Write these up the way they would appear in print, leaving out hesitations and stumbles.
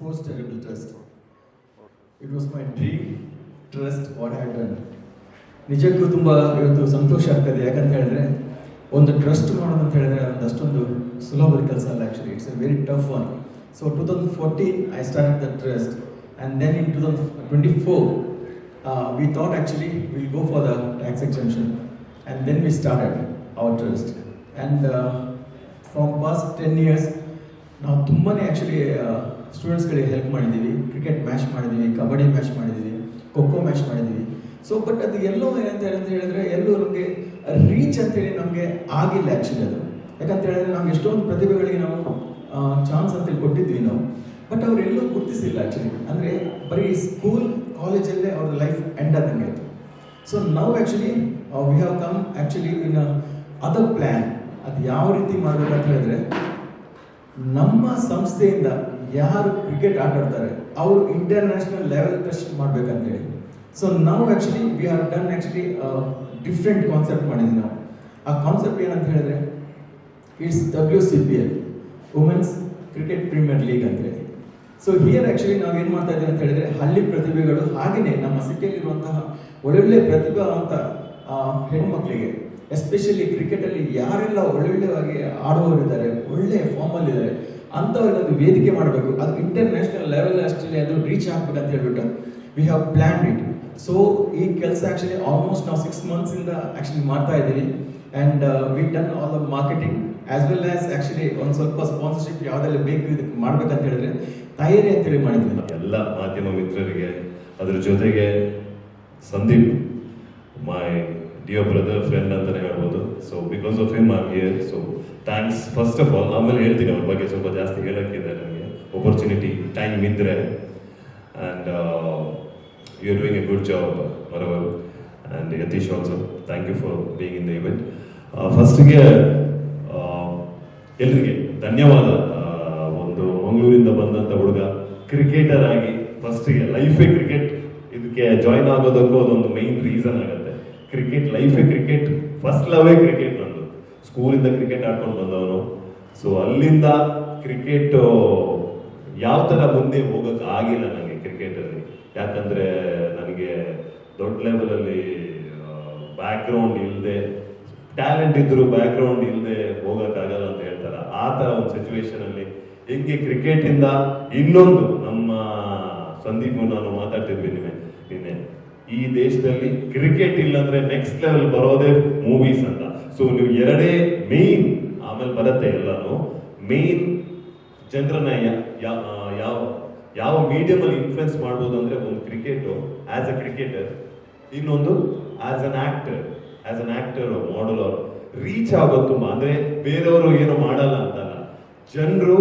sports charitable trust. It was my dream trust what I have done. ನಿಜಕ್ಕೂ ತುಂಬ ಇವತ್ತು ಸಂತೋಷ ಆಗ್ತದೆ. ಯಾಕಂತ ಹೇಳಿದ್ರೆ ಒಂದು ಟ್ರಸ್ಟ್ ಮಾಡೋದು ಅಂತ ಹೇಳಿದ್ರೆ ಒಂದು ಅಷ್ಟೊಂದು ಸುಲಭದ ಕೆಲಸ ಅಲ್ಲ. Actually it's A very tough one. So 2014 I started the trust, and then in 2024 we thought actually we'll go for the tax exemption, and then we started our trust. And from past 10 years ನಾವು ತುಂಬಾ actually ಸ್ಟೂಡೆಂಟ್ಸ್ಗಳಿಗೆ help ಮಾಡಿದ್ದೀವಿ. Cricket match ಮಾಡಿದ್ದೀವಿ, kabaddi match ಮಾಡಿದ್ದೀವಿ, kho kho match ಮಾಡಿದ್ದೀವಿ. So but ಅದು ಎಲ್ಲೋ ಏನಂತ ಹೇಳಿದ್ರೆ ಎಲ್ಲೂ ನಮಗೆ ರೀಚ್ ಅಂತೇಳಿ ನಮಗೆ ಆಗಿಲ್ಲ ಆ್ಯಕ್ಚುಲಿ ಅದು. ಯಾಕಂತ ಹೇಳಿದ್ರೆ ನಮ್ಗೆ ಎಷ್ಟೊಂದು ಪ್ರತಿಭೆಗಳಿಗೆ ನಾವು ಚಾನ್ಸ್ ಅಂತೇಳಿ ಕೊಟ್ಟಿದ್ವಿ ನಾವು, ಬಟ್ ಅವರೆಲ್ಲೂ ಗುರುತಿಸಿಲ್ಲ ಆ್ಯಕ್ಚುಲಿ. ಅಂದರೆ ಬರೀ ಸ್ಕೂಲ್ ಕಾಲೇಜಲ್ಲೇ ಅವ್ರ ಲೈಫ್ ಎಂಡ್ ಆದಂಗೆ ಆಯಿತು. ಸೊ ನಾವು actually we have come actually in other plan. ಅದು ಯಾವ ರೀತಿ ಮಾಡಬೇಕಂತ ಹೇಳಿದ್ರೆ, ನಮ್ಮ ಸಂಸ್ಥೆಯಿಂದ ಯಾರು ಕ್ರಿಕೆಟ್ ಆಟ ಆಡ್ತಾರೆ ಅವರು ಇಂಟರ್ನ್ಯಾಷನಲ್ ಲೆವೆಲ್ ಟೆಸ್ಟ್ ಮಾಡಬೇಕಂತೇಳಿ. ಸೊ ನಾವು actually we have done actually different concept ಮಾಡಿದ್ವಿ ನಾವು. ಆ ಕಾನ್ಸೆಪ್ಟ್ ಏನಂತ ಹೇಳಿದ್ರೆ it's WCPL, women's cricket premier league ಅಂತೇಳಿ. ಸೊ ಹಿಯರ್ ಆ್ಯಕ್ಚುಲಿ ನಾವು ಏನು ಮಾಡ್ತಾ ಇದ್ದೀವಿ ಅಂತ ಹೇಳಿದ್ರೆ, ಹಳ್ಳಿ ಪ್ರತಿಭೆಗಳು ಹಾಗೆಯೇ ನಮ್ಮ ಸಿಟಿಯಲ್ಲಿರುವಂತಹ ಒಳ್ಳೊಳ್ಳೆ ಪ್ರತಿಭಾವಂತ ಹೆಣ್ಮಕ್ಳಿಗೆ, ಎಸ್ಪೆಷಲಿ ಕ್ರಿಕೆಟಲ್ಲಿ ಯಾರೆಲ್ಲ ಒಳ್ಳೊಳ್ಳೆಯಾಗಿ ಆಡುವವರಿದ್ದಾರೆ, ಒಳ್ಳೆ ಫಾರ್ಮಲ್ಲಿದ್ದಾರೆ, ಅಂಥವ್ರಿಗೊಂದು ವೇದಿಕೆ ಮಾಡಬೇಕು. ಅದು ಇಂಟರ್ನ್ಯಾಷನಲ್ ಲೆವೆಲ್ ಅಷ್ಟೇ ಅದು ರೀಚ್ ಆಗ್ಬೇಕಂತ ಹೇಳ್ಬಿಟ್ಟು we have plan it. So ಈ ಕೆಲಸ ಆ್ಯಕ್ಚುಲಿ ಆಲ್ಮೋಸ್ಟ್ ನಾವು 6 months ಆ್ಯಕ್ಚುಲಿ ಮಾಡ್ತಾ ಇದ್ದೀವಿ. And we done all the marketing as well as actually ಒಂದು ಸ್ವಲ್ಪ ಸ್ಪಾನ್ಸರ್ಶಿಪ್ ಯಾವುದೆಲ್ಲ ಬೇಕು ಇದಕ್ಕೆ ಮಾಡ್ಬೇಕಂತ ಹೇಳಿದ್ರೆ ತಯಾರಿ ಅಂತೇಳಿ ಮಾಡಿದ್ವಿ. ಎಲ್ಲ ಮಾಧ್ಯಮ ಮಿತ್ರರಿಗೆ, ಅದ್ರ ಜೊತೆಗೆ Sandeep, my dear brother, friend ಅಂತಲೇ ಹೇಳ್ಬೋದು. So because of him I am here. So thanks first of all. ಆಮೇಲೆ ಹೇಳ್ತೀನಿ ಅವ್ರ ಬಗ್ಗೆ ಸ್ವಲ್ಪ ಜಾಸ್ತಿ ಹೇಳೋಕ್ಕಿದೆ ನನಗೆ, ಆಪರ್ಚುನಿಟಿ ಟೈಮ್ ಇದ್ದರೆ. And you are doing a good job ಮರವರು. And Yathish also, thank you for being in the event. ಫಸ್ಟಿಗೆ ಎಲ್ರಿಗೆ ಧನ್ಯವಾದ. ಒಂದು ಮಂಗಳೂರಿಂದ ಬಂದಂಥ ಹುಡುಗ ಕ್ರಿಕೆಟರ್ ಆಗಿ ಫಸ್ಟಿಗೆ ಲೈಫೇ ಕ್ರಿಕೆಟ್ ಇದಕ್ಕೆ ಜಾಯ್ನ್ ಆಗೋದಕ್ಕೂ ಅದೊಂದು ಮೈನ್ ರೀಸನ್ ಆಗುತ್ತೆ. ಕ್ರಿಕೆಟ್ ಲೈಫೇ ಕ್ರಿಕೆಟ್, ಫಸ್ಟ್ ಲವೇ ಕ್ರಿಕೆಟ್ ನಂದು. ಸ್ಕೂಲಿಂದ ಕ್ರಿಕೆಟ್ ಆಡ್ಕೊಂಡು ಬಂದವನು. ಸೊ ಅಲ್ಲಿಂದ ಕ್ರಿಕೆಟ್ ಯಾವ ಥರ ಮುಂದೆ ಹೋಗೋಕೆ ಆಗಿಲ್ಲ ನನಗೆ ಕ್ರಿಕೆಟಲ್ಲಿ. ಯಾಕಂದರೆ ನನಗೆ ದೊಡ್ಡ ಲೆವೆಲಲ್ಲಿ ಬ್ಯಾಕ್ಗ್ರೌಂಡ್ ಇಲ್ಲದೆ, ಟ್ಯಾಲೆಂಟ್ ಇದ್ದರೂ ಬ್ಯಾಕ್ಗ್ರೌಂಡ್ ಇಲ್ಲದೆ ಹೋಗೋಕ್ಕಾಗಲ್ಲ ಅಂತ ಹೇಳ್ತಾರೆ. ಆ ಥರ ಒಂದು ಸಿಚುವೇಶನಲ್ಲಿ ಹೆಂಗೆ ಕ್ರಿಕೆಟಿಂದ ಇನ್ನೊಂದು ನಮ್ಮ ಸಂದೀಪು ನಾನು ಮಾತಾಡ್ತಿದ್ವಿ ನಿನ್ನೆ, ಈ ದೇಶದಲ್ಲಿ ಕ್ರಿಕೆಟ್ ಇಲ್ಲಂದ್ರೆ ನೆಕ್ಸ್ಟ್ ಲೆವೆಲ್ ಬರೋದೇ ಮೂವೀಸ್ ಅಂತ. ಸೊ ನೀವು ಎರಡೇ ಮೇನ್, ಆಮೇಲೆ ಬರುತ್ತೆ ಎಲ್ಲಾನು ಮೇನ್ ಜನರನ್ನ ಯಾವ ಮೀಡಿಯಂ ಅಲ್ಲಿ ಇನ್ಫ್ಲುಯೆನ್ಸ್ ಮಾಡ್ಬೋದು ಅಂದ್ರೆ, ಒಂದು ಕ್ರಿಕೆಟ್ ಆಸ್ ಅ ಕ್ರಿಕೆಟರ್, ಇನ್ನೊಂದು ಆಸ್ ಅನ್ ಆಕ್ಟರ್ ಮಾಡಲ್ ಅವ್ರು ರೀಚ್ ಆಗೋದು ತುಂಬಾ. ಅಂದ್ರೆ ಬೇರೆಯವರು ಏನೋ ಮಾಡಲ್ಲ ಅಂತಲ್ಲ, ಜನರು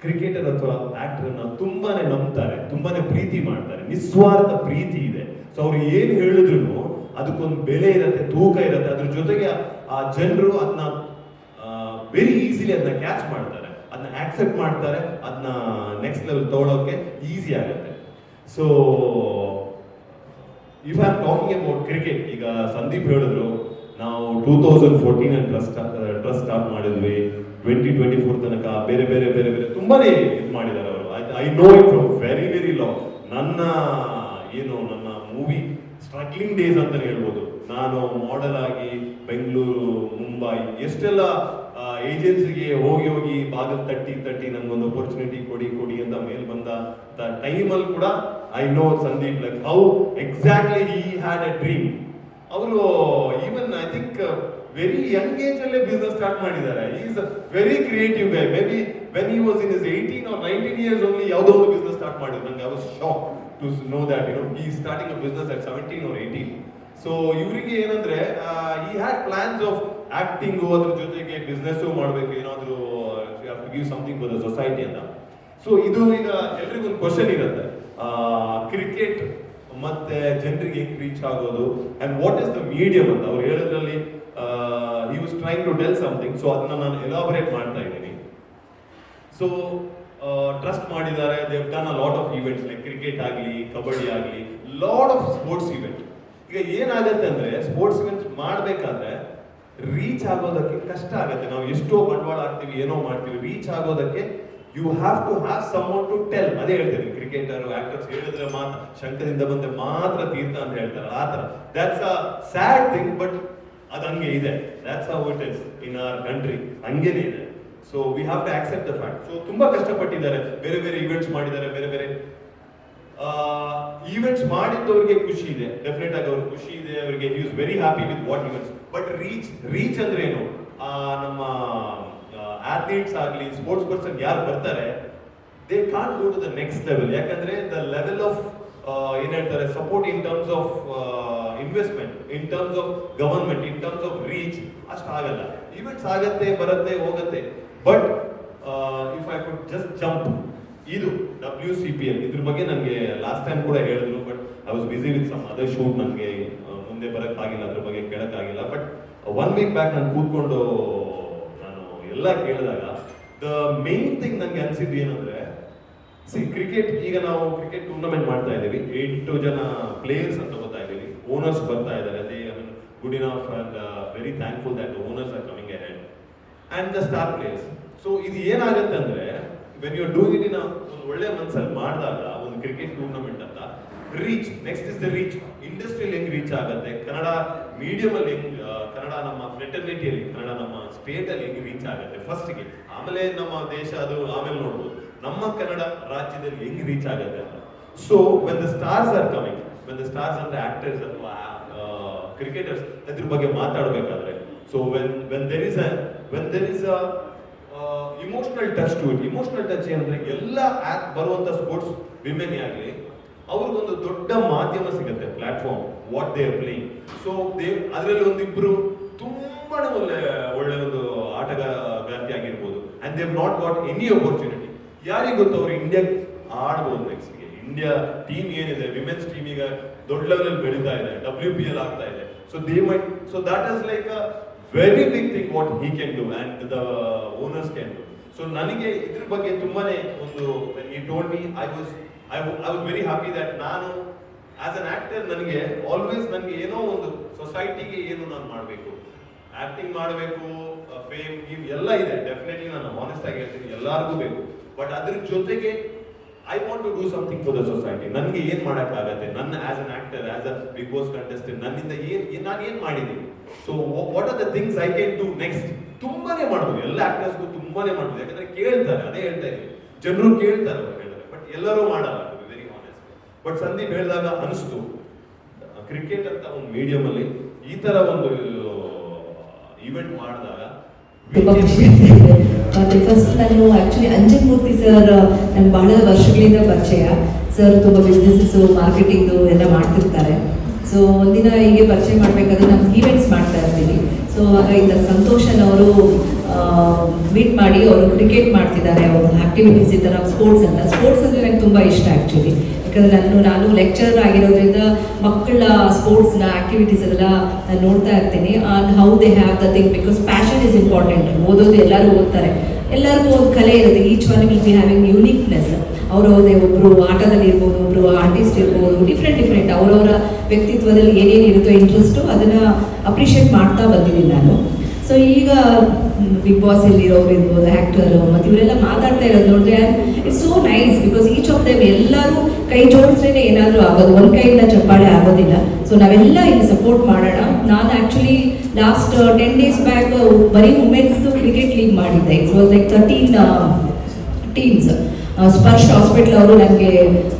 ಕ್ರಿಕೆಟರ್ ಅಥವಾ ಆಕ್ಟರ್ನ ತುಂಬಾನೇ ನಂಬ್ತಾರೆ, ತುಂಬಾನೇ ಪ್ರೀತಿ ಮಾಡ್ತಾರೆ, ನಿಸ್ವಾರ್ಥ ಪ್ರೀತಿ ಇದೆ. ಸೊ ಅವ್ರು ಏನ್ ಹೇಳಿದ್ರು ಅದಕ್ಕೊಂದು ಬೆಲೆ ಇರುತ್ತೆ, ತೂಕ ಇರುತ್ತೆ. ಅದ್ರ ಜೊತೆಗೆ ಆ ಜನರು ಅದನ್ನ ವೆರಿ ಈಸಿಲಿ ಅದನ್ನ ಕ್ಯಾಚ್ ಮಾಡ್ತಾರೆ, ಅದನ್ನ ಆಕ್ಸೆಪ್ಟ್ ಮಾಡ್ತಾರೆ, ಅದನ್ನ ನೆಕ್ಸ್ಟ್ ಲೆವೆಲ್ ತಗೊಳ್ಳೋಕೆ ಈಸಿ ಆಗುತ್ತೆ. So if I am talking about cricket, ಈಗ ಸಂದೀಪ್ ಹೇಳಿದ್ರು ನಾವು 2014 ಟ್ರಸ್ಟ್ ಸ್ಟಾರ್ಟ್ ಮಾಡಿದ್ವಿ. 2024 ತನಕ ಬೇರೆ ಬೇರೆ ಬೇರೆ ಬೇರೆ ತುಂಬಾನೇ ಇದು ಮಾಡಿದ್ದಾರೆ ಅವರು. I know it from very long. ನನ್ನ ಮೂವಿ ಸ್ಟ್ರಗ್ಲಿಂಗ್ ಡೇಸ್ ಅಂತ ಹೇಳ್ಬೋದು. ನಾನು ಮಾಡೆಲ್ ಆಗಿ ಬೆಂಗಳೂರು, ಮುಂಬೈ ಎಷ್ಟೆಲ್ಲ ಏಜೆನ್ಸಿಗೆ ಹೋಗಿ ಬಾಗಿಲು ತಟ್ಟಿ ನಂಗೊಂದು ಅಪರ್ಚುನಿಟಿ ಕೊಡಿ ಅಂತ ಮೇಲ್ ಬಂದ ಟೈಮಲ್ಲಿ ಕೂಡ I know Sandeep like how exactly he had a dream. ಅವರು even I think very young age ಅಲ್ಲೇ ಬಿಸ್ನೆಸ್ ಸ್ಟಾರ್ಟ್ ಮಾಡಿದ್ದಾರೆ. He is a very creative guy. Maybe when he was in his 18 or 19 years only ಯಾವುದೋ ಒಂದು business start ಮಾಡಿದ್ರು. ನಂಗೆ I was shock to know that he is starting a business at 17 or 18. So ಇವರಿಗೆ ಏನಂದ್ರೆ he had plans of acting, ಅದ್ರ ಜೊತೆಗೆ business ಮಾಡಬೇಕು, ಏನಾದ್ರು give something for the society ಅಂತ. ಸೊ ಇದು ಈಗ ಎಲ್ರಿಗೂ ಒಂದು ಕ್ವಶನ್ ಇರುತ್ತೆ, ಕ್ರಿಕೆಟ್ ಮತ್ತೆ ಜನರಿಗೆ ಹೆಂಗ್ ರೀಚ್ ಆಗೋದು and what is the medium ಅಂತ. ಅವ್ರು ಹೇಳೋದ್ರಲ್ಲಿ he was trying to tell something. So ಅದನ್ನ ನಾನು ಎಲಾಬರೇಟ್ ಮಾಡ್ತಾ ಇದ್ದೀನಿ. ಸೊ ಟ್ರಸ್ಟ್ ಮಾಡಿದ್ದಾರೆ, they have done a lot of events like cricket ಆಗಲಿ, ಕಬಡ್ಡಿ ಆಗಲಿ, ಲಾಟ್ ಆಫ್ ಸ್ಪೋರ್ಟ್ಸ್ ಈವೆಂಟ್. ಈಗ ಏನಾಗುತ್ತೆ ಅಂದ್ರೆ, ಸ್ಪೋರ್ಟ್ಸ್ ಇವೆಂಟ್ಸ್ ಮಾಡಬೇಕಾದ್ರೆ ರೀಚ್ ಆಗೋದಕ್ಕೆ ಕಷ್ಟ ಆಗುತ್ತೆ. ನಾವು ಎಷ್ಟೋ ಬಂಡವಾಳ ಹಾಕ್ತೀವಿ, ಏನೋ ಮಾಡ್ತೀವಿ, ರೀಚ್ ಆಗೋದಕ್ಕೆ you have to have someone to tell. ಅದೇ ಹೇಳ್ತೀನಿ, ಕ್ರಿಕೆಟರ್ ಆಕ್ಟರ್ಸ್ ಹೇಳಿದ್ರೆ ಮಾತ್ರ ಶಂಕರಿಂದ ಬಂದ್ರೆ ಮಾತ್ರ ತೀರ್ಥ ಅಂತ ಹೇಳ್ತಾರೆ, ಆ ತರ. That's a sad thing, but ಅದು ಹಂಗೆ ಇದೆ. That's how it is in our country, ಹಂಗೇನೆ ಇದೆ. So we have to accept the fact. So ತುಂಬಾ ಕಷ್ಟಪಟ್ಟಿದ್ದಾರೆ, ಬೇರೆ ಬೇರೆ ಈವೆಂಟ್ಸ್ ಮಾಡಿದ್ದಾರೆ, ಬೇರೆ ಬೇರೆ ಈವೆಂಟ್ಸ್ ಮಾಡಿದ್ದವರಿಗೆ ಖುಷಿ ಇದೆ, ಡೆಫಿನೆಟ್ ಆಗಿ ಅವ್ರಿಗೆ ಖುಷಿ ಇದೆ, ಅವರಿಗೆ he is very happy with what events. But reach ಅಂದ್ರೆ ಏನು? ನಮ್ಮ ಅಥ್ಲೀಟ್ಸ್ ಆಗಲಿ, ಸ್ಪೋರ್ಟ್ಸ್ ಪರ್ಸನ್ ಯಾರು ಬರ್ತಾರೆ, they can't go to the next level. ಯಾಕಂದ್ರೆ ದ ಲೆವೆಲ್ ಆಫ್ ಏನ್ ಹೇಳ್ತಾರೆ, support in terms of investment, in terms of government, in terms of reach ಅಷ್ಟು ಆಗಲ್ಲ. ಈವೆಂಟ್ಸ್ ಆಗತ್ತೆ, ಬರುತ್ತೆ, ಹೋಗುತ್ತೆ. But if I could just jump, ಇದು WCPL ಇದ್ರ ಬಗ್ಗೆ ನನಗೆ ಲಾಸ್ಟ್ ಟೈಮ್ ಕೂಡ ಹೇಳಿದ್ರು, but I was busy with some other shoot, ನನಗೆ ಮುಂದೆ ಬರಕ್ ಆಗಿಲ್ಲ, ಅದ್ರ ಬಗ್ಗೆ ಕೇಳಕ್ ಆಗಿಲ್ಲ. ಬಟ್ 1 week ಬ್ಯಾಕ್ ನಾನು ಕೂತ್ಕೊಂಡು ನಾನು ಎಲ್ಲ ಕೇಳಿದಾಗ ದ ಮೇನ್ ಥಿಂಗ್ ನನಗೆ ಅನ್ಸಿದ್ದು ಏನಂದ್ರೆ, ಕ್ರಿಕೆಟ್, ಈಗ ನಾವು ಕ್ರಿಕೆಟ್ ಟೂರ್ನಮೆಂಟ್ ಮಾಡ್ತಾ ಇದ್ದೀವಿ, 8 ಜನ ಪ್ಲೇಯರ್ಸ್ ಅಂತ ತಗೋತಾ ಇದ್ದೀವಿ, ಓನರ್ಸ್ ಬರ್ತಾ ಇದ್ದಾರೆ. They I mean good enough and very thankful that owners are coming ahead and the star players. So ಇದು ಏನಾಗುತ್ತೆ ಅಂದ್ರೆ, when you do it in ಒಂದು ಒಳ್ಳೆ ಮನಸ್ಸಲ್ಲಿ ಮಾಡಿದಾಗ ಒಂದು ಕ್ರಿಕೆಟ್ ಟೂರ್ನಮೆಂಟ್ ಅಂತ, reach next is the reach. ಇಂಡಸ್ಟ್ರಿಯಲ್ಲಿ ಹೆಂಗ್ ರೀಚ್ ಆಗುತ್ತೆ, ಕನ್ನಡ ಮೀಡಿಯಂ ಅಲ್ಲಿ ಹೆಂಗ್, ಕನ್ನಡ ನಮ್ಮ ಫ್ರೆಟರ್ನಿಟಿಯಲ್ಲಿ, ಕನ್ನಡ ನಮ್ಮ ಸ್ಟೇಟ್ ಅಲ್ಲಿ ಹೆಂಗ್ ರೀಚ್ ಆಗುತ್ತೆ ಫಸ್ಟ್ಗೆ, ಆಮೇಲೆ ನಮ್ಮ ದೇಶ ಅದು ಆಮೇಲೆ ನೋಡ್ಬೋದು, ನಮ್ಮ ಕನ್ನಡ ರಾಜ್ಯದಲ್ಲಿ ಹೆಂಗ್ ರೀಚ್ ಆಗುತ್ತೆ ಅಂತ. So when the stars are coming, when the stars ಅಂದ್ರೆ ಆಕ್ಟರ್ಸ್ ಅಥವಾ ಕ್ರಿಕೆಟರ್ಸ್ ಅದ್ರ ಬಗ್ಗೆ ಮಾತಾಡಬೇಕಾದ್ರೆ, so when there is a emotional touch to it. Emotional touch ಏನಂದ್ರೆ, ಎಲ್ಲ ಬರುವಂತ ಸ್ಪೋರ್ಟ್ಸ್ ವಿಮೆನ್ ಆಗಲಿ, ಅವ್ರಿಗೊಂದು ದೊಡ್ಡ ಮಾಧ್ಯಮ ಸಿಗುತ್ತೆ, platform, what they are playing. So ಅದರಲ್ಲಿ ಒಂದಿಬ್ರು ತುಂಬಾನೇ ಒಳ್ಳೆ ಒಂದು ಆಟಗಾರ್ತಿ ಆಗಿರ್ಬೋದು, and they have not got any opportunity. ಯಾರಿಗೂ ಗೊತ್ತು ಅವ್ರು ಇಂಡಿಯಾ ಆಡ್ಬೋದು ನೆಕ್ಸ್ಟ್ ಗೆ. ಇಂಡಿಯಾ ಟೀಮ್ ಏನಿದೆ, ವಿಮೆನ್ಸ್ ಟೀಮ್ ಈಗ ದೊಡ್ಡ ಲೆವೆಲ್ ಬೆಳೀತಾ ಇದೆ, WPL ಆಗ್ತಾ ಇದೆ. So they might, so that is like a very big thing what he can do and the owners can do. So ನನಗೆ ಇದ್ರ ಬಗ್ಗೆ ತುಂಬಾನೇ ಒಂದು, he told me, I was very happy that ನಾನು ಆಸ್ ಅನ್ ಆಕ್ಟರ್, ನನಗೆ always ನನಗೆ ಏನೋ ಒಂದು ಸೊಸೈಟಿಗೆ ಏನು ನಾನು ಮಾಡಬೇಕು, ಆಕ್ಟಿಂಗ್ ಮಾಡಬೇಕು, ಫೇಮ್ ಎಲ್ಲ ಇದೆ, ಡೆಫಿನೆಟ್ಲಿ ನಾನು ಆನೆಸ್ಟ್ ಆಗಿ ಹೇಳ್ತೀನಿ, ಎಲ್ಲರಿಗೂ ಬೇಕು. ಬಟ್ ಅದ್ರ ಜೊತೆಗೆ I want to do something for the society. ನನಗೆ ಏನ್ ಮಾಡಕ್ಕಾಗತ್ತೆ, ನನ್ನ as an actor, as a Bigg Boss contestant, ನನ್ನಿಂದ ನಾನು ಏನ್ ಮಾಡಿದ್ದೀನಿ, so what are the things I can do next. ತುಂಬಾನೇ ಮಾಡ್ಬೋದು, ಎಲ್ಲ ಆಕ್ಟರ್ಸ್ಗೂ ತುಂಬಾನೇ ಮಾಡ್ಬೋದು, ಯಾಕಂದ್ರೆ ಕೇಳ್ತಾರೆ, ಅದೇ ಹೇಳ್ತಾ ಇದ್ದೀನಿ, ಜನರು ಕೇಳ್ತಾರೆ ಅವ್ರು ಹೇಳಿದ್ರೆ, ಬಟ್ ಎಲ್ಲರೂ ಮಾಡಲ್ಲ, ವೆರಿ ಆನೆಸ್ಟ್. ಬಟ್ ಸಂದೀಪ್ ಹೇಳಿದಾಗ ಅನಿಸ್ತು, ಕ್ರಿಕೆಟ್ ಅಂತ ಒಂದು ಮೀಡಿಯಂ ಅಲ್ಲಿ ಈ ತರ ಒಂದು ಇವೆಂಟ್ ಮಾಡಿದಾಗ ತುಂಬಾ ಖುಷಿ ಆಗ್ತಿದೆ. ಮತ್ತೆ ಫಸ್ಟ್ ನಾನು ಆಕ್ಚುಲಿ ಅಂಜನ್ ಮೂರ್ತಿ ಸರ್ ನನ್ಗೆ ಬಹಳ ವರ್ಷಗಳಿಂದ ಪರಿಚಯ. ಸರ್ ತುಂಬ ಬಿಸ್ನೆಸ್ಸು, ಮಾರ್ಕೆಟಿಂಗು ಎಲ್ಲ ಮಾಡ್ತಿರ್ತಾರೆ. ಸೊ ಒಂದಿನ ಹೀಗೆ ಪರಿಚಯ ಮಾಡಬೇಕಾದ್ರೆ ನಮ್ಮ ಈವೆಂಟ್ಸ್ ಮಾಡ್ತಾ ಇರ್ತೀವಿ. ಸೊ ಆಗ ಇಂದ ಸಂತೋಷನ್ ಅವರು ಮೀಟ್ ಮಾಡಿ, ಅವರು ಕ್ರಿಕೆಟ್ ಮಾಡ್ತಿದ್ದಾರೆ, ಅವರು ಆಕ್ಟಿವಿಟೀಸ್ ಈ ಥರ ಸ್ಪೋರ್ಟ್ಸ್ ಅಂತ. ಸ್ಪೋರ್ಟ್ಸ್ ಅಂದರೆ ನಂಗೆ ತುಂಬ ಇಷ್ಟ ಆ್ಯಕ್ಚುಲಿ, ಯಾಕಂದರೆ ನಾನು ಲೆಕ್ಚರರ್ ಆಗಿರೋದ್ರಿಂದ ಮಕ್ಕಳ ಸ್ಪೋರ್ಟ್ಸ್ನ ಆಕ್ಟಿವಿಟೀಸ್ ಎಲ್ಲ ನಾನು ನೋಡ್ತಾ ಇರ್ತೀನಿ. And how they have the thing, because passion is important. ಓದೋದು ಎಲ್ಲರೂ ಓದ್ತಾರೆ, ಎಲ್ಲರಿಗೂ ಒಂದು ಕಲೆ ಇರುತ್ತೆ. Each one will be having uniqueness. ಅವರವ್ರದೇ, ಒಬ್ಬರು ಆಟದಲ್ಲಿ ಇರ್ಬೋದು, ಒಬ್ಬರು ಆರ್ಟಿಸ್ಟ್ ಇರ್ಬೋದು, ಡಿಫ್ರೆಂಟ್ ಅವರವರ ವ್ಯಕ್ತಿತ್ವದಲ್ಲಿ ಏನೇನು ಇರುತ್ತೋ ಇಂಟ್ರೆಸ್ಟು, ಅದನ್ನು ಅಪ್ರಿಷಿಯೇಟ್ ಮಾಡ್ತಾ ಬಂದಿದ್ದೀನಿ ನಾನು. ಸೊ ಈಗ ಬಿಗ್ ಬಾಸ್ ಇರೋರು ಇರ್ಬೋದು, ಆ್ಯಕ್ಟರು, ಮತ್ತು ಇವರೆಲ್ಲ ಮಾತಾಡ್ತಾ ಇರೋದು ನೋಡಿದ್ರೆ it's so nice, because each of them ಎಲ್ಲರೂ ಕೈ ಜೋಡಿಸ್ರೇ ಏನಾದರೂ ಆಗೋದು, ಒಂದು ಕೈಯಿಂದ ಚಪ್ಪಾಳೆ ಆಗೋದಿಲ್ಲ. ಸೊ ನಾವೆಲ್ಲ ಇಲ್ಲಿ ಸಪೋರ್ಟ್ ಮಾಡೋಣ. ನಾನು ಆ್ಯಕ್ಚುಲಿ ಲಾಸ್ಟ್ 10 days ಬ್ಯಾಕ್ ಬರೀ ವುಮೆನ್ಸ್ದು ಕ್ರಿಕೆಟ್ ಲೀಗ್ ಮಾಡಿದ್ದೆ. It's was like 13 teams. Sparsh hospital ಅವರು ನನಗೆ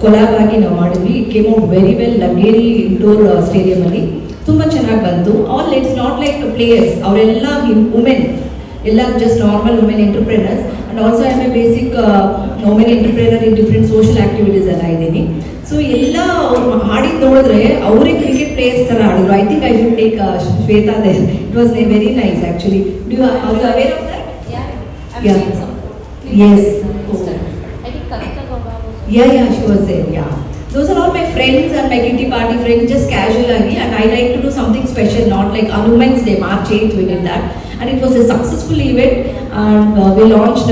ಕೊಲಾಬ್ ಆಗಿ ನಾವು ಮಾಡಿದ್ವಿ. It came out very well. Laggere indoor ಸ್ಟೇಡಿಯಮಲ್ಲಿ ತುಂಬ ಚೆನ್ನಾಗಿ ಬಂತು. All it's not like players, ಅವರೆಲ್ಲ ವುಮೆನ್, ಎಲ್ಲ just normal women entrepreneurs. And also I am a basic women entrepreneur in different social activities ಎಲ್ಲ ಇದ್ದೀನಿ. ಸೊ ಎಲ್ಲ ಅವ್ರು ಹಾಡಿದ್ದು ನೋಡಿದ್ರೆ ಅವರೇ ಕ್ರಿಕೆಟ್ ಪ್ಲೇಯರ್ಸ್ ಥರ ಆಡಿದ್ರು. I think I should take Shweta there. It was very nice actually. Do you also aware of that? Yeah. Yes. Yeah, she was there. Yeah. Those are all my friends and my kitty party friends, just casual agi, and I like to do something special, not like on Women's Day, March 8th we did that. and it was a successful event, and we launched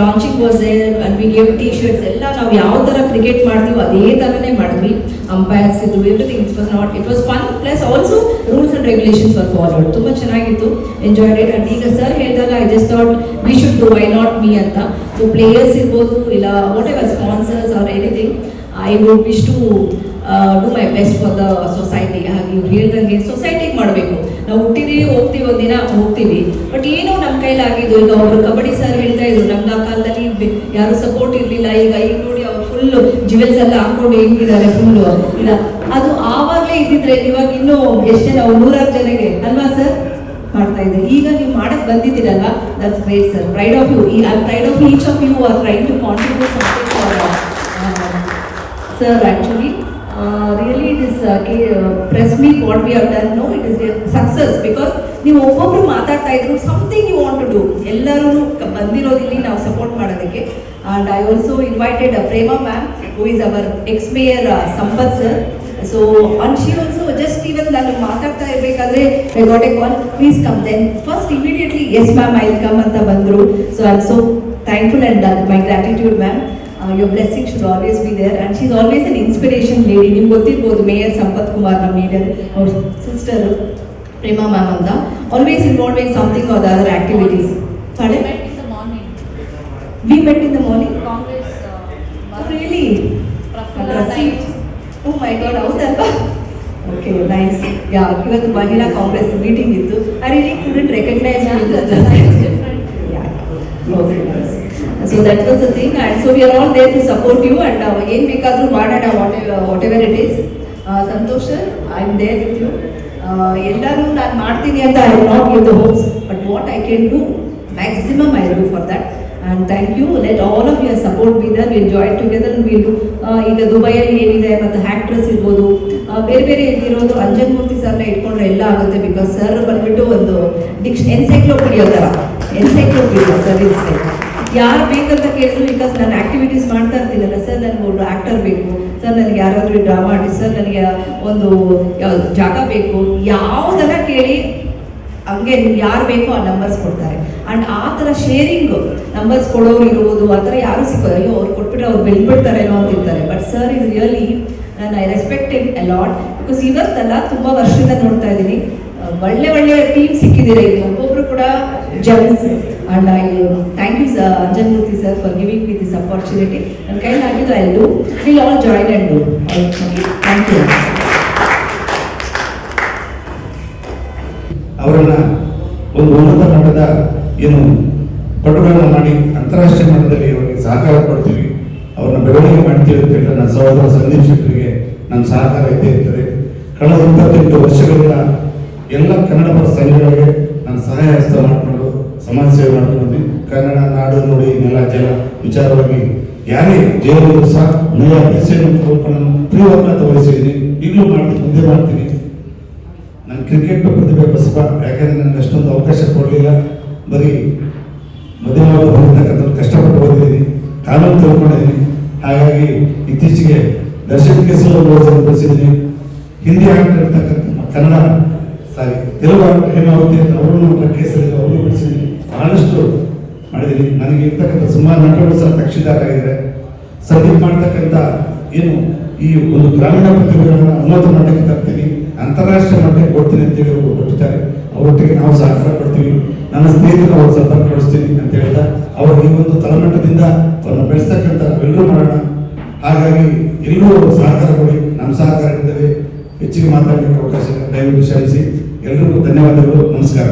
launching was there, and we gave t-shirts ಎಲ್ಲ ನಾವು ಯಾವ ಥರ cricket ಮಾಡ್ತೀವೋ ಅದೇ ಥರನೇ ಮಾಡಿದ್ವಿ. Umpires ಇದ್ರು, everything it was fun, plus also rules and regulations were followed. ತುಂಬ ಚೆನ್ನಾಗಿತ್ತು, ಎಂಜಾಯ್ಡ್ ಇಟ್. ಅಂಡ್ ಈಗ ಸರ್ ಹೇಳಿದಾಗ I just thought we should do, why not me ಅಂತ. ಸೊ ಪ್ಲೇಯರ್ಸ್ ಇರ್ಬೋದು, ಇಲ್ಲ whatever sponsors or anything, I would wish to do my best for the society. ಹಾಗೆ ಇವ್ರು ಹೇಳ್ದಂಗೆ ಸೊಸೈಟಿಗೆ ಮಾಡಬೇಕು. ನಾವು ಹುಟ್ಟಿದೀವಿ, ಹೋಗ್ತೀವಿ, ಒಂದಿನ ಹೋಗ್ತೀವಿ, ಬಟ್ ಏನೋ ನಮ್ಮ ಕೈಲಾಗಿದ್ದು. ಈಗ ಅವರು ಕಬಡ್ಡಿ ಸರ್ ಹೇಳ್ತಾ ಇದ್ರು, ನಮ್ಮ ಕಾಲದಲ್ಲಿ ಯಾರು ಸಪೋರ್ಟ್ ಇರಲಿಲ್ಲ, ಈಗ ನೋಡಿ ಅವ್ರು ಫುಲ್ ಜ್ಯುವೆಲ್ಸ್ ಎಲ್ಲ ಹಾಕೊಂಡು ಹೆಂಗಿದ್ದಾರೆ ಫುಲ್ಲು ಇಲ್ಲ, ಅದು ಆವಾಗಲೇ ಇದ್ದಿದ್ರೆ ಇವಾಗ ಇನ್ನೂ ಎಷ್ಟು ಜನ, 100 ಜನಗೆ ಅಲ್ವಾ ಸರ್ ಮಾಡ್ತಾ ಇದ್ದಾರೆ. ಈಗ ನೀವು ಮಾಡಕ್ಕೆ ಬಂದಿದ್ದೀರಲ್ಲ, that's great sir. Pride of you. I am pride of each of you are trying to contribute something for sir. Actually really it is press me what we have done. No, it is a success because ನೀವು ಒಬ್ಬೊಬ್ರು ಮಾತಾಡ್ತಾ ಇದ್ರು, something you want to do. ಎಲ್ಲರೂ ಬಂದಿರೋದಿಲ್ಲಿ ನಾವು support ಮಾಡೋದಕ್ಕೆ. And I also invited Prema ma'am, who is our ex-mayor Sampath sir. So and she also just even ನಾನು ಮಾತಾಡ್ತಾ ಇರಬೇಕಾದ್ರೆ I got a call, please come. Then first immediately yes ma'am I will come ಅಂತ ಬಂದರು. So I am so thankful and my gratitude ma'am. Your blessing should always be there, and she's always an inspiration lady. ನಿಮ್ಗೆ ಗೊತ್ತಿರ್ಬೋದು, mayor Sampath Kumar ನಮ್ಮ leader, ಅವ್ರ sister Prema ma'am ಅಂತ, always involve in something are the other activities. We met in the morning. We met in the morning? Congress. Really? Prafula Times. Oh my God, ಹೌದಲ್ವಾ? Okay, nice. Yeah, ಇವತ್ತು ಮಹಿಳಾ Congress meeting ಇತ್ತು. I really couldn't recognize you. The sign is different. Yeah. Okay, nice. So that was the thing, and so we are all there to support you, and ಏನು ಬೇಕಾದರೂ ಮಾಡೋಣ, whatever it is. Santosh sir, I am there with you. ಎಲ್ಲರೂ ನಾನು ಮಾಡ್ತೀನಿ ಅಂತ I will not give the hopes, but what I can do maximum I will do for that. And thank you. Let all of your support be there. Will join together. Will ಈಗ ದುಬೈಯಲ್ಲಿ ಏನಿದೆ, ಮತ್ತು ಹ್ಯಾಕ್ಟ್ರಸ್ ಇರ್ಬೋದು, ಬೇರೆ ಬೇರೆ ಇರೋದು ಅಂಜನ್ಮೂರ್ತಿ ಸರ್ನ ಇಟ್ಕೊಂಡ್ರೆ ಎಲ್ಲ ಆಗುತ್ತೆ. ಬಿಕಾಸ್ ಸರ್ ಬಂದ್ಬಿಟ್ಟು ಒಂದು ಎನ್ಸೈಕ್ಲೋಪೀಡಿಯಾ ಥರ, ಎನ್ಸೈಕ್ಲೋಪೀಡಿಯಾ ಸರ್ವಿಸ್. ಯಾರು ಬೇಕಂತ ಕೇಳಿದ್ರು, ಬಿಕಾಸ್ ನಾನು ಆ್ಯಕ್ಟಿವಿಟೀಸ್ ಮಾಡ್ತಾ ಇರ್ತೀನಲ್ಲ, ಸರ್ ನನಗೆ ಒಬ್ಬರು ಆ್ಯಕ್ಟರ್ ಬೇಕು, ಸರ್ ನನಗೆ ಯಾರಾದರೂ ಡ್ರಾಮಾ ಆರ್ಟಿಸ್ಟ್, ಸರ್ ನನಗೆ ಒಂದು ಜಾಗ ಬೇಕು, ಯಾವುದನ್ನ ಕೇಳಿ ಹಂಗೆ ನಿಮ್ಗೆ ಯಾರು ಬೇಕೋ ಆ ನಂಬರ್ಸ್ ಕೊಡ್ತಾರೆ. ಆ್ಯಂಡ್ ಆ ಥರ ಶೇರಿಂಗ್ ನಂಬರ್ಸ್ ಕೊಡೋರು ಇರ್ಬೋದು, ಆ ಥರ ಯಾರೂ ಸಿಕ್ಕೋದು, ಅಯ್ಯೋ ಅವ್ರು ಕೊಟ್ಬಿಟ್ರೆ ಅವ್ರು ಬೆಳ್ಬಿಡ್ತಾರೇನೋ ಅಂತಿರ್ತಾರೆ. ಬಟ್ ಸರ್ ಇಸ್ ರಿಯಲಿ, ನಾನು I respect him a lot. Because ಇವತ್ತಲ್ಲ, ತುಂಬ ವರ್ಷದಿಂದ ನೋಡ್ತಾ ಇದ್ದೀನಿ, ಒಳ್ಳೆ ಟೀಮ್ ಸಿಕ್ಕಿದ್ದೀರ. ಈಗ ಒಬ್ಬೊಬ್ರು ಕೂಡ gems. And I thank you sir, Anjanmurthy sir, for giving me this opportunity. And ಕೈಲಾಗಿದ್ದು I do. We'll all join and do. Thank you. ಅವರನ್ನ ಒಂದು ಉನ್ನತ ಮಟ್ಟದ ಏನು ಪಟುಗಳನ್ನು ಮಾಡಿ ಅಂತಾರಾಷ್ಟ್ರೀಯ ಮಟ್ಟದಲ್ಲಿ ಅವರಿಗೆ ಸಹಕಾರ ಕೊಡ್ತೀವಿ, ಅವ್ರನ್ನ ಬೆಳವಣಿಗೆ ಮಾಡ್ತೀವಿ ಅಂತ ಹೇಳಿ ನನ್ನ ಸಹೋದರ ಸಂದೀಪ್ ಶೆಟ್ಟರಿಗೆ ನನ್ನ ಸಹಕಾರ ಇದ್ದೇ ಇರ್ತದೆ. ಕಳೆದ 28 ವರ್ಷಗಳಿಂದ ಎಲ್ಲ ಕನ್ನಡ ಪರ ಸಂಘಗಳಿಗೆ ನಾನು ಸಹಾಯ ಹಸ್ತ ಮಾಡಿಕೊಂಡು ಸಮಾಜ ಸೇವೆ ಮಾಡ್ಕೊಂಡು ಕನ್ನಡ ನಾಡು ನುಡಿ ನೆಲ ಜಲ ವಿಚಾರವಾಗಿ ಯಾರೇ ಜೈಲು ಸಹ ನಯ ಹೆಸರು ರೂಪವನ್ನು ಪ್ರಿಯವನ್ನು ವಹಿಸಿದ್ದೀನಿ. ಈಗಲೂ ಮಾಡ್ತೀನಿ, ಮುಂದೆ ಮಾಡ್ತೀನಿ. ನನ್ನ ಕ್ರಿಕೆಟ್ ಪ್ರತಿಭೆ ಬಸವ, ಯಾಕಂದರೆ ನನಗೆ ಅಷ್ಟೊಂದು ಅವಕಾಶ ಕೊಡಲಿಲ್ಲ. ಬರೀ ಮಧ್ಯಮ ಹೊಂದತಕ್ಕಂಥ ಕಷ್ಟಪಟ್ಟು ಓದಿದ್ದೀನಿ, ಕಾನೂನು ತಿಳ್ಕೊಂಡಿದ್ದೀನಿ. ಹಾಗಾಗಿ ಇತ್ತೀಚೆಗೆ ದರ್ಶನ್ ಕೇಸಲ್ಲಿ ಓದನ್ನು ಬೆಳೆಸಿದ್ದೀನಿ. ಹಿಂದಿ ಆಡ್ತಿರ್ತಕ್ಕಂಥ ಕನ್ನಡ ತೆಲುಗು ಹೇಮಾವತಿ ಅಂತ ಅವರನ್ನು ಕೇಸಲ್ಲಿ ಅವರು ಬಿಡಿಸಿದ್ದೀನಿ. ಬಹಳಷ್ಟು ಮಾಡಿದ್ದೀನಿ. ನನಗೆ ಇರ್ತಕ್ಕಂಥ ಸುಮಾರು ನಟರು ಸಹ ಕಕ್ಷಿದಾರಾಗಿದ್ದಾರೆ. ಸಂದೀಪ್ ಮಾಡ್ತಕ್ಕಂಥ ಏನು ಈ ಒಂದು ಗ್ರಾಮೀಣ ಪ್ರತಿಭೆಗಳನ್ನ ಉನ್ನತ ಮಟ್ಟಕ್ಕೆ ತರ್ತೀನಿ, ಅಂತಾರಾಷ್ಟ್ರೀಯ ಮಟ್ಟಕ್ಕೆ ಕೊಡ್ತೀನಿ ಅಂತೇಳಿ ಅವರು ಕೊಟ್ಟಿದ್ದಾರೆ. ಅವರೊಟ್ಟಿಗೆ ನಾವು ಸಹಕಾರ ಕೊಡ್ತೀವಿ. ನನ್ನ ಸ್ನೇಹಿತರು ಅವ್ರ ಸಂಪರ್ಕ ಕೊಡಿಸ್ತೀನಿ ಅಂತ ಹೇಳಿದ ಅವರು ಈ ಒಂದು ತಳಮಟ್ಟದಿಂದ ಅವ್ರನ್ನ ಬೆಳೆಸ್ತಕ್ಕಂಥ ನಾವೆಲ್ಲರೂ ಮಾಡೋಣ. ಹಾಗಾಗಿ ಎಲ್ಲರೂ ಸಹಕಾರ ಕೊಡಿ, ನಮ್ಮ ಸಹಕಾರ ಇರ್ತದೆ. ಹೆಚ್ಚಿಗೆ ಮಾತಾಡಲಿಕ್ಕೆ ಅವಕಾಶ ದಯವಿಟ್ಟು ಕ್ಷಮಿಸಿ. ಎಲ್ರಿಗೂ ಧನ್ಯವಾದಗಳು. ನಮಸ್ಕಾರ.